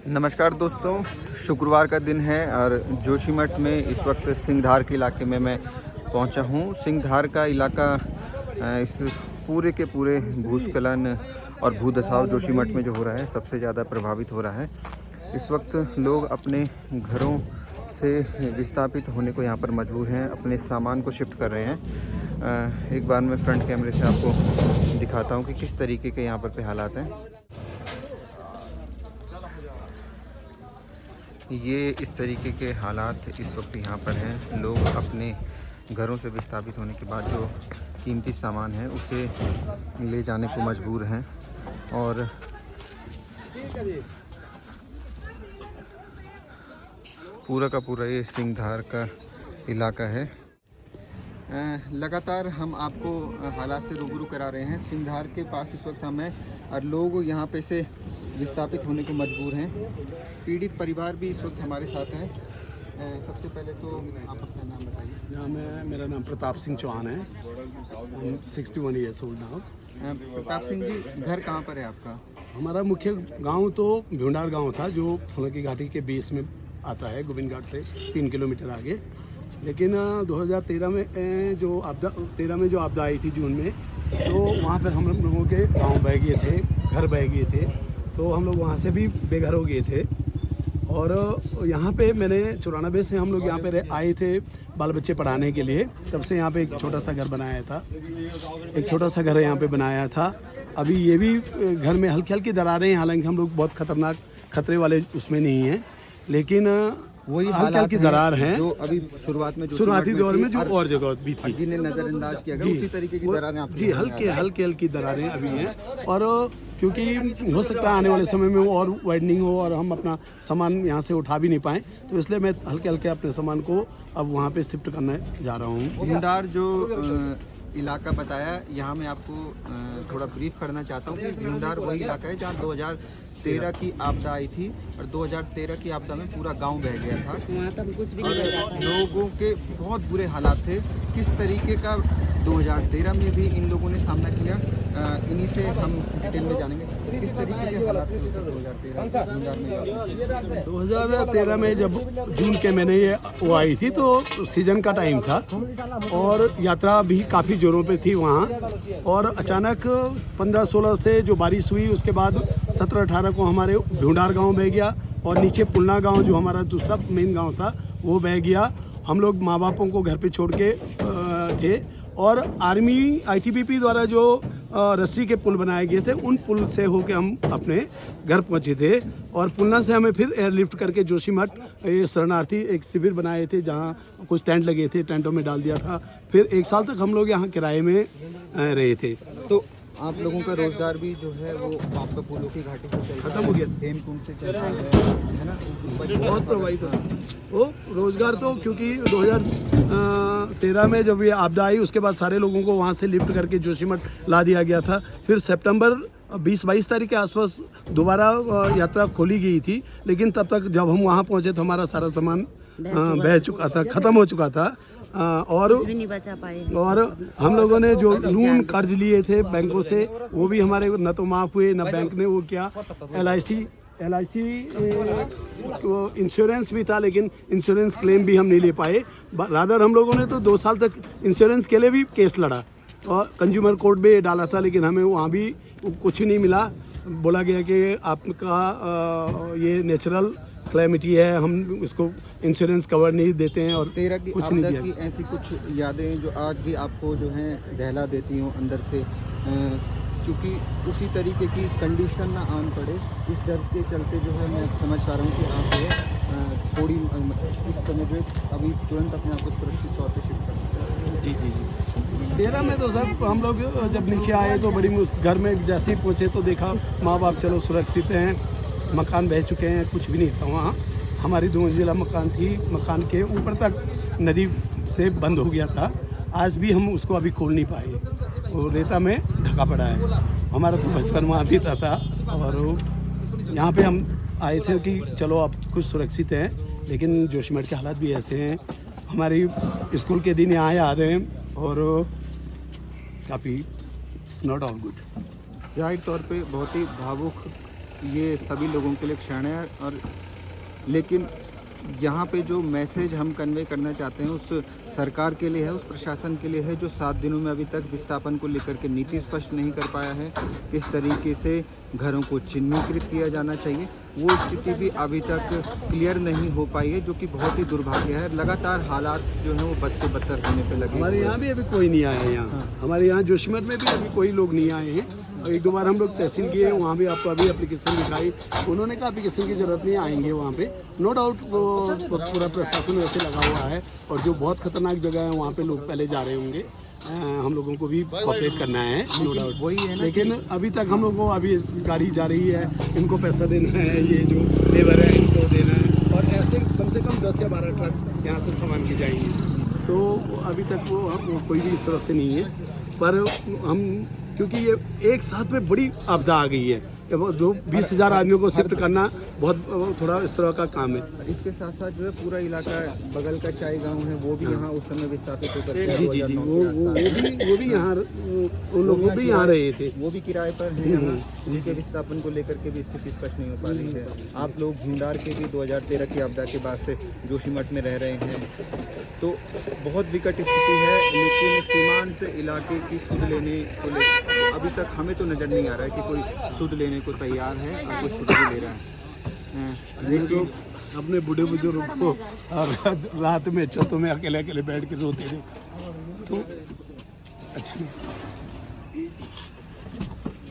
नमस्कार दोस्तों, शुक्रवार का दिन है और जोशीमठ में इस वक्त सिंघधार के इलाके में मैं पहुंचा हूं। सिंघधार का इलाका इस पूरे के पूरे भूस्खलन और भूदसाव जोशीमठ में जो हो रहा है सबसे ज़्यादा प्रभावित हो रहा है। इस वक्त लोग अपने घरों से विस्थापित होने को यहाँ पर मजबूर हैं, अपने सामान को शिफ्ट कर रहे हैं। एक बार मैं फ्रंट कैमरे से आपको दिखाता हूँ कि किस तरीके के यहाँ पर पे हालात हैं। ये इस तरीके के हालात इस वक्त यहाँ पर हैं। लोग अपने घरों से विस्थापित होने के बाद जो कीमती सामान है उसे ले जाने को मजबूर हैं और पूरा का पूरा ये सिंघधार का इलाका है। लगातार हम आपको हालात से रूबरू करा रहे हैं। सिंघधार के पास इस वक्त हम हैं और लोग यहाँ पे से विस्थापित होने को मजबूर हैं। पीड़ित परिवार भी इस वक्त हमारे साथ हैं। सबसे पहले तो आप अपना नाम बताइए। मेरा नाम प्रताप सिंह चौहान है। 61 years old now. Pratap Singh ji, घर कहाँ पर है आपका? हमारा मुख्य गांव तो भ्यूंडार गांव था, जो फुलकी घाटी के बेस में आता है, गोविंद घाट से 3 किलोमीटर आगे। लेकिन 2013 में जो आपदा आई थी जून में, तो वहाँ पर हम लोगों के गांव बह गए थे, घर बह गए थे, तो हम लोग वहाँ से भी बेघर हो गए थे। और यहाँ पे मैंने 94 से हम लोग यहाँ पे आए थे बाल बच्चे पढ़ाने के लिए। तब से यहाँ पे एक छोटा सा घर बनाया था, यहाँ पे बनाया था। अभी ये भी घर में हल्की हल्की दरारें हैं, हालांकि हम लोग बहुत खतरनाक खतरे वाले उसमें नहीं हैं, लेकिन वही हल्की हल्की दरार हैं जो अभी शुरुआती दौर में जो और जगह भी थी, जिन्हें नज़रअंदाज किया गया, उसी तरीके की दरारें जी हल्की दरारें अभी हैं। और क्योंकि हो सकता है आने वाले समय में वो और वाइडनिंग हो और हम अपना सामान यहाँ से उठा भी नहीं पाएँ, तो इसलिए मैं हल्के अपने सामान को अब वहाँ पे शिफ्ट करने जा रहा हूँ। भ्यूंडार जो इलाका बताया, यहाँ मैं आपको थोड़ा ब्रीफ करना चाहता हूँ कि भ्यूंडार वही इलाका है जहाँ 2013 की आपदा आई थी और 2013 की आपदा में पूरा गांव बह गया था। वहाँ तक कुछ भी नहीं बचा था। लोगों के बहुत बुरे हालात थे। किस तरीके का 2013 में भी इन लोगों ने सामना किया, इन्हीं से हम डिटेल में जानेंगे। किस तरीके के हालात थे 2013 में जब जून के महीने ये वो आई थी, तो सीजन का टाइम था और यात्रा भी काफ़ी जोरों पे थी वहाँ। और अचानक 15-16 से जो बारिश हुई, उसके बाद 17-18 को हमारे भ्यूंडार गांव बह गया और नीचे पुलना गांव जो हमारा दूसरा मेन गांव था वो बह गया। हम लोग माँ बापों को घर पे छोड़ के थे और आर्मी ITBP द्वारा जो रस्सी के पुल बनाए गए थे, उन पुल से होके हम अपने घर पहुंचे थे। और पुलना से हमें फिर एयरलिफ्ट करके जोशीमठ ये शरणार्थी एक शिविर बनाए थे, जहां कुछ टेंट लगे थे, टेंटों में डाल दिया था। फिर 1 साल तक हम लोग यहाँ किराए में रहे थे। तो आप लोगों का रोजगार भी जो है वो आपका फूलों की घाटी से खत्म हो गया, हेमकुंड से चल रहा है ना, बहुत प्रभावित होता वो रोजगार। तो क्योंकि 2013 में जब ये आपदा आई, उसके बाद सारे लोगों को वहाँ से लिफ्ट करके जोशीमठ ला दिया गया था। फिर सितंबर 20-22 तारीख के आसपास दोबारा यात्रा खोली गई थी, लेकिन तब तक जब हम वहाँ पहुँचे तो हमारा सारा सामान बह चुका था, ख़त्म हो चुका था। और भी नहीं बचा पाए। और हम लोगों ने जो लोन कर्ज लिए थे बैंकों से, वो भी हमारे न तो माफ़ हुए, न बैंक ने वो किया। LIC इंश्योरेंस भी था, लेकिन इंश्योरेंस क्लेम भी हम नहीं ले पाए। रादर हम लोगों ने तो 2 साल तक इंश्योरेंस के लिए भी केस लड़ा और कंज्यूमर कोर्ट में डाला था, लेकिन हमें वहाँ भी कुछ नहीं मिला। बोला गया कि आपका ये नेचुरल क्लैमिटी है, हम इसको इंश्योरेंस कवर नहीं देते हैं। और 13 की कुछ नहीं आपदा दिया। की ऐसी कुछ यादें जो आज भी आपको जो हैं दहला देती हों अंदर से, क्योंकि उसी तरीके की कंडीशन ना आन पड़े, इस डर के चलते जो है मैं समझ पा रहा हूँ कि आप जो है थोड़ी इस समय जो अभी तुरंत अपने आप को सुरक्षित तौर पर शिफ्ट कर। जी 13 में तो सर हम लोग जब नीचे आए तो बड़ी घर में जैसे ही पहुँचे तो देखा माँ बाप चलो सुरक्षित हैं, मकान बह चुके हैं, कुछ भी नहीं था वहाँ। हमारी 2 मंजिला मकान थी, मकान के ऊपर तक नदी से बंद हो गया था। आज भी हम उसको अभी खोल नहीं पाए, वो रेता में ढका पड़ा है। हमारा तो बचपन वहाँ बीता था और यहाँ पे हम आए थे कि चलो अब कुछ सुरक्षित हैं, लेकिन जोशीमठ के हालात भी ऐसे हैं। हमारी स्कूल के दिन यहाँ याद हैं और काफ़ी नॉट ऑल गुड। जाहिर तौर पे बहुत ही भावुक ये सभी लोगों के लिए क्षण है। और लेकिन यहाँ पे जो मैसेज हम कन्वे करना चाहते हैं उस सरकार के लिए है, उस प्रशासन के लिए है जो 7 दिनों में अभी तक विस्थापन को लेकर के नीति स्पष्ट नहीं कर पाया है। किस तरीके से घरों को चिन्हीकृत किया जाना चाहिए वो स्थिति भी अभी तक क्लियर नहीं हो पाई है, जो कि बहुत ही दुर्भाग्य है। लगातार हालात जो है वो बद से बदतर होने पे लगे। हमारे यहाँ भी अभी कोई नहीं आया है। यहाँ हमारे यहाँ जोशीमठ में भी अभी कोई लोग नहीं आए हैं। और 1-2 बार हम लोग तहसील किए, वहाँ भी आपको अभी एप्लीकेशन दिखाई, उन्होंने कहा एप्लीकेशन की ज़रूरत नहीं, आएंगे वहाँ पे। नो डाउट पूरा प्रशासन वैसे लगा हुआ है और जो बहुत खतरनाक जगह है वहाँ पे लोग पहले जा रहे होंगे। हम लोगों को भी कोऑपरेट करना है, नो डाउट वही है ना। लेकिन अभी तक हम लोग को अभी गाड़ी जा रही है, इनको पैसा देना है, ये जो लेबर है इनको देना है, और ऐसे कम से कम 10 या 12 ट्रक यहाँ से सामान की जाएंगे। तो अभी तक वो कोई भी इस तरह से नहीं है। पर हम क्योंकि ये एक साथ में बड़ी आपदा आ गई है, 20,000 आदमियों को शिफ्ट करना बहुत थोड़ा इस तरह का काम है। इसके साथ साथ जो है पूरा इलाका बगल का चाय गांव है वो भी यहाँ उस समय विस्थापित होकर जी वो भी यहाँ उन लोग भी यहाँ रहे थे, वो भी किराए पर हैं यहाँ, जिनके विस्थापन को लेकर के भी स्थिति स्पष्ट नहीं हो पा रही है। आप लोग भूंडार के भी 2013 की आपदा के बाद से जोशीमठ में रह रहे हैं, तो बहुत विकट स्थिति है। लेकिन सीमांत इलाके की सुध लेने को लेकर अभी तक हमें तो नज़र नहीं आ रहा है कि कोई सुध लेने को तैयार है और कोई सुध भी ले रहा है। लेकिन अपने बूढ़े बुजुर्ग को रात में छतों में अकेले अकेले बैठ के रोते थे, तो अच्छा नहीं।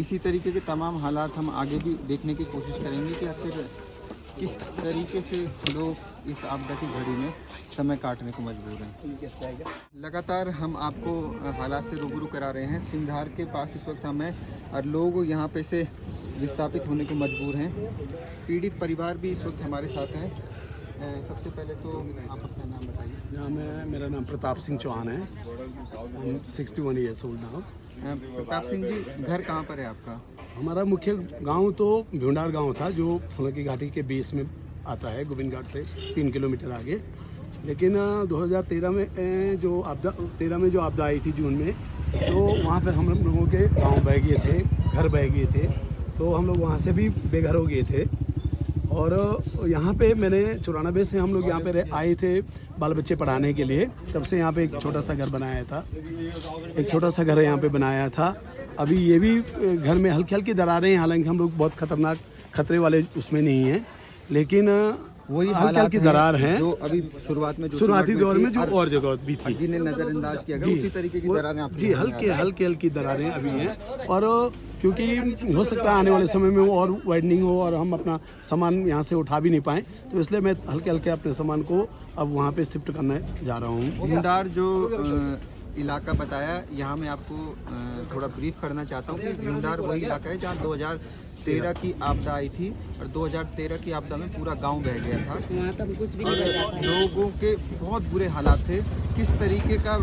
इसी तरीके के तमाम हालात हम आगे भी देखने की कोशिश करेंगे कि आखिर किस तरीके से लोग इस आपदा की घड़ी में समय काटने को मजबूर हैं। लगातार हम आपको हालात से रूबरू करा रहे हैं। सिंघधार के पास इस वक्त हम हैं और लोग यहाँ पे से विस्थापित होने को मजबूर हैं। पीड़ित परिवार भी इस वक्त हमारे साथ हैं। सबसे पहले तो आप अपना नाम बताइए। मेरा नाम प्रताप सिंह चौहान है, 61 years old now. Pratap Singh ji, घर कहाँ पर है आपका? हमारा मुख्य गांव तो भूंडार गांव था, जो फुलकी घाटी के बेस में आता है, गोविंद घाट से 3 किलोमीटर आगे। लेकिन 2013 में जो आपदा आई थी जून में, तो वहाँ पर हम लोगों के गांव बह गए थे, घर बह गए थे, तो हम लोग वहाँ से भी बेघर हो गए थे। और यहाँ पे मैंने 94 से हम लोग यहाँ पे आए थे बाल बच्चे पढ़ाने के लिए। तब से यहाँ पे एक छोटा सा घर बनाया था, एक छोटा सा घर यहाँ पे बनाया था। अभी ये भी घर में हल्की हल्की दरारें हैं, हालांकि हम लोग बहुत खतरनाक खतरे वाले उसमें नहीं हैं, लेकिन वही हल्की हल्की दरार हैं जो अभी शुरुआती दौर में जो और जगह भी थी, जिन्हें नज़रअंदाज किया गया, उसी तरीके की दरारें आपके जी हल्की दरारें अभी हैं। और क्योंकि हो सकता है आने वाले समय में वो और वाइडनिंग हो और हम अपना सामान यहाँ से उठा भी नहीं पाएँ, तो इसलिए मैं हल्के अपने सामान को अब वहाँ पे शिफ्ट करने जा रहा हूँ। भूंडार जो इलाका बताया, यहाँ मैं आपको थोड़ा ब्रीफ करना चाहता हूँ कि भूंडार वही इलाका है जहाँ 2013 की आपदा आई थी और 2013 की आपदा में पूरा गांव बह गया था। वहाँ तक कुछ भी नहीं बचा पाए। लोगों के बहुत बुरे हालात थे। किस तरीके का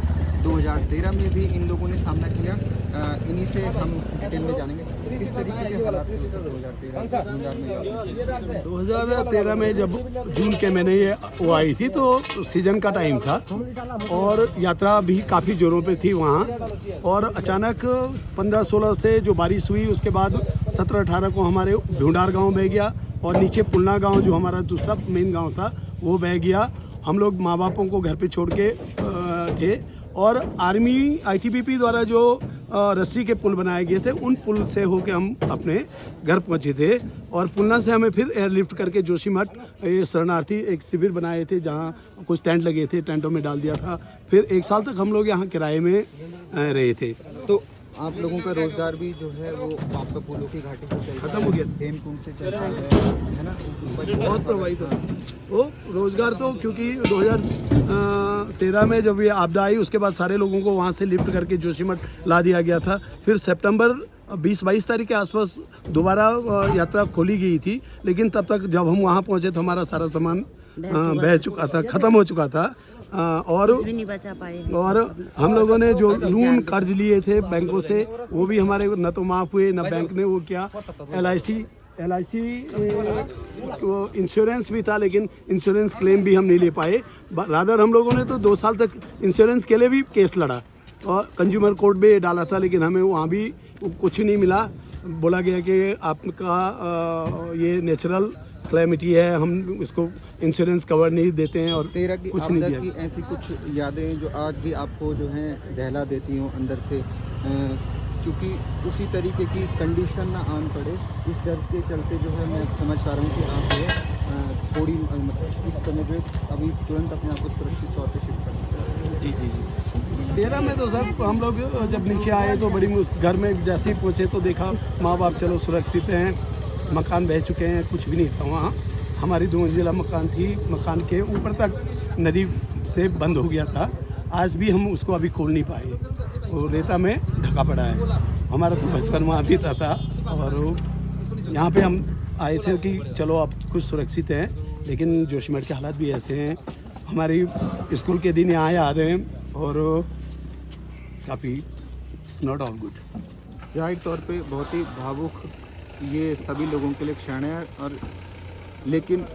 2013 में भी इन लोगों ने सामना किया, इन्हीं से हम डिटेल में जानेंगे। किस तरीके के हालात थे 2013 में जब जून के महीने ये वो आई थी, तो सीजन का टाइम था और यात्रा भी काफ़ी जोरों पे थी वहाँ। और अचानक 15-16 से जो बारिश हुई, उसके बाद 17-18 को हमारे भूंडार गांव बह गया और नीचे पुलना गांव जो हमारा दूसरा मेन गांव था वो बह गया। हम लोग माँ बापों को घर पे छोड़ के थे और आर्मी ITBP द्वारा जो रस्सी के पुल बनाए गए थे, उन पुल से होके हम अपने घर पहुंचे थे। और पुलना से हमें फिर एयरलिफ्ट करके जोशीमठ ये शरणार्थी एक शिविर बनाए थे, जहां कुछ टेंट लगे थे, टेंटों में डाल दिया था। फिर 1 साल तक हम लोग यहाँ किराए में रहे थे। तो आप लोगों का रोजगार भी जो है वो आपका फूलों की घाटी से खत्म हो गया, हेमकुंड से चल रहा है ना, बहुत प्रभावित हुआ वो रोजगार। तो क्योंकि 2013 में जब ये आपदा आई, उसके बाद सारे लोगों को वहाँ से लिफ्ट करके जोशीमठ ला दिया गया था। फिर सितंबर 20-22 तारीख के आसपास दोबारा यात्रा खोली गई थी, लेकिन तब तक जब हम वहाँ पहुँचे तो हमारा सारा सामान बह चुका था, ख़त्म हो चुका था। और कुछ भी नहीं बचा पाए। और हम लोगों ने जो लोन कर्ज लिए थे बैंकों से, वो भी हमारे न तो माफ़ हुए, न बैंक ने वो किया। LIC इंश्योरेंस भी था, लेकिन इंश्योरेंस क्लेम भी हम नहीं ले पाए। रादर हम लोगों ने तो 2 साल तक इंश्योरेंस के लिए भी केस लड़ा और कंज्यूमर कोर्ट में डाला था, लेकिन हमें वहाँ भी कुछ नहीं मिला। बोला गया कि आपका ये नेचुरल क्लैमिटी है, हम इसको इंश्योरेंस कवर नहीं देते हैं और 13 की कुछ नहीं आपदा दिया। की ऐसी कुछ यादें जो आज भी आपको जो हैं दहला देती हों अंदर से, क्योंकि उसी तरीके की कंडीशन ना आन पड़े, इस डर के चलते जो है मैं समझ पा रहा हूँ कि आप जो है थोड़ी मतलब इस समय पे अभी तुरंत अपने आप को सुरक्षित तौर पर शिफ्ट करना। जी जी जी 13 में तो सर हम लोग जब नीचे आए तो बड़ी घर में जैसे ही पहुँचे तो देखा माँ बाप चलो सुरक्षित हैं, मकान बह चुके हैं, कुछ भी नहीं था वहाँ। हमारी 2 मंजिला मकान थी, मकान के ऊपर तक नदी से बंद हो गया था। आज भी हम उसको अभी खोल नहीं पाए, वो रेता में ढका पड़ा है। हमारा तो बचपन वहाँ बीता था और यहाँ पे हम आए थे कि चलो अब कुछ सुरक्षित हैं, लेकिन जोशीमठ के हालात भी ऐसे हैं। हमारी स्कूल के दिन यहाँ याद हैं और काफ़ी नॉट ऑल गुड। जाहिर तौर पे बहुत ही भावुक ये सभी लोगों के लिए क्षण है, और लेकिन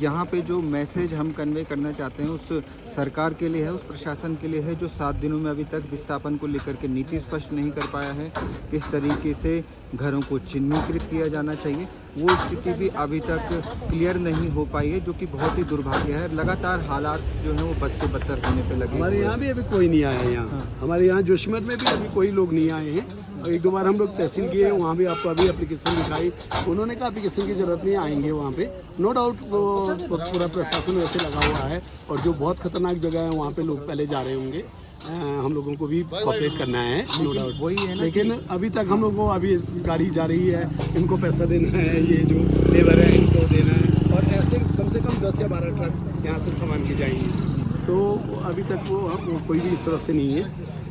यहाँ पे जो मैसेज हम कन्वे करना चाहते हैं उस सरकार के लिए है, उस प्रशासन के लिए है जो 7 दिनों में अभी तक विस्थापन को लेकर के नीति स्पष्ट नहीं कर पाया है। किस तरीके से घरों को चिन्हीकृत किया जाना चाहिए वो स्थिति भी अभी तक क्लियर नहीं हो पाई है, जो कि बहुत ही दुर्भाग्य है। लगातार हालात जो है वो बद से बदतर होने पे लगे हमारे हुए यहाँ हैं। भी अभी कोई नहीं आया है यहाँ। हमारे यहाँ जोशीमठ में भी अभी कोई लोग नहीं आए हैं। और 1-2 बार हम लोग तहसील किए, वहाँ भी आपको अभी एप्लीकेशन दिखाई, उन्होंने कहा एप्लीकेशन की ज़रूरत नहीं, आएंगे वहाँ पे। नो डाउट पूरा प्रशासन वैसे लगा हुआ है और जो बहुत खतरनाक जगह है वहाँ पे लोग पहले जा रहे होंगे। हम लोगों को भी कोऑपरेट करना है, नो डाउट। वही है ना, लेकिन अभी तक हम लोग को अभी गाड़ी जा रही है, इनको पैसा देना है, ये जो लेबर है इनको देना है, और ऐसे कम से कम 10 या 12 ट्रक यहाँ से सामान के जाएंगे। तो अभी तक वो कोई भी इस तरह से नहीं है,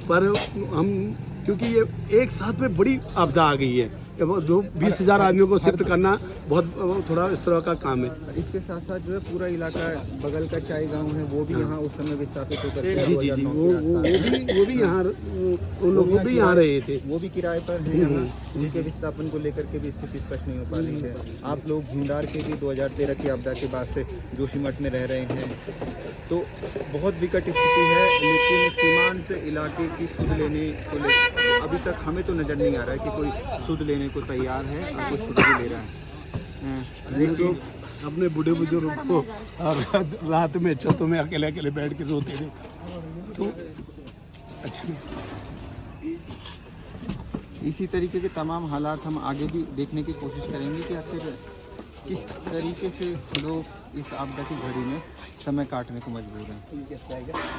पर हम क्योंकि ये एक साथ में बड़ी आपदा आ गई है, जो 20,000 आदमियों को शिफ्ट करना बहुत थोड़ा इस तरह का काम है। इसके साथ साथ जो है पूरा इलाका बगल का चाय गांव है वो भी यहाँ उस समय विस्थापित होकर के जी जी जी, वो भी यहाँ उन लोग वो भी यहाँ रहे थे। वो भी किराए पर हैं यहाँ, जिनके विस्थापन को लेकर के भी स्थिति स्पष्ट नहीं हो पा रही है। आप लोग भूंडार के भी 2013 की आपदा के बाद से जोशीमठ में रह रहे हैं, तो बहुत विकट स्थिति है, लेकिन सीमांत इलाके की सुध लेने को लेकर अभी तक हमें तो नज़र नहीं आ रहा है कि कोई सुध लेने को तैयार है और कोई सुध भी ले रहा है। तो अपने बूढ़े बुजुर्ग को और रात में छतों में अकेले अकेले बैठ के रोते थे, तो अच्छा नहीं। इसी तरीके के तमाम हालात हम आगे भी देखने की कोशिश करेंगे कि आखिर किस तरीके से लोग इस आपदा की घड़ी में समय काटने को मजबूर हैं।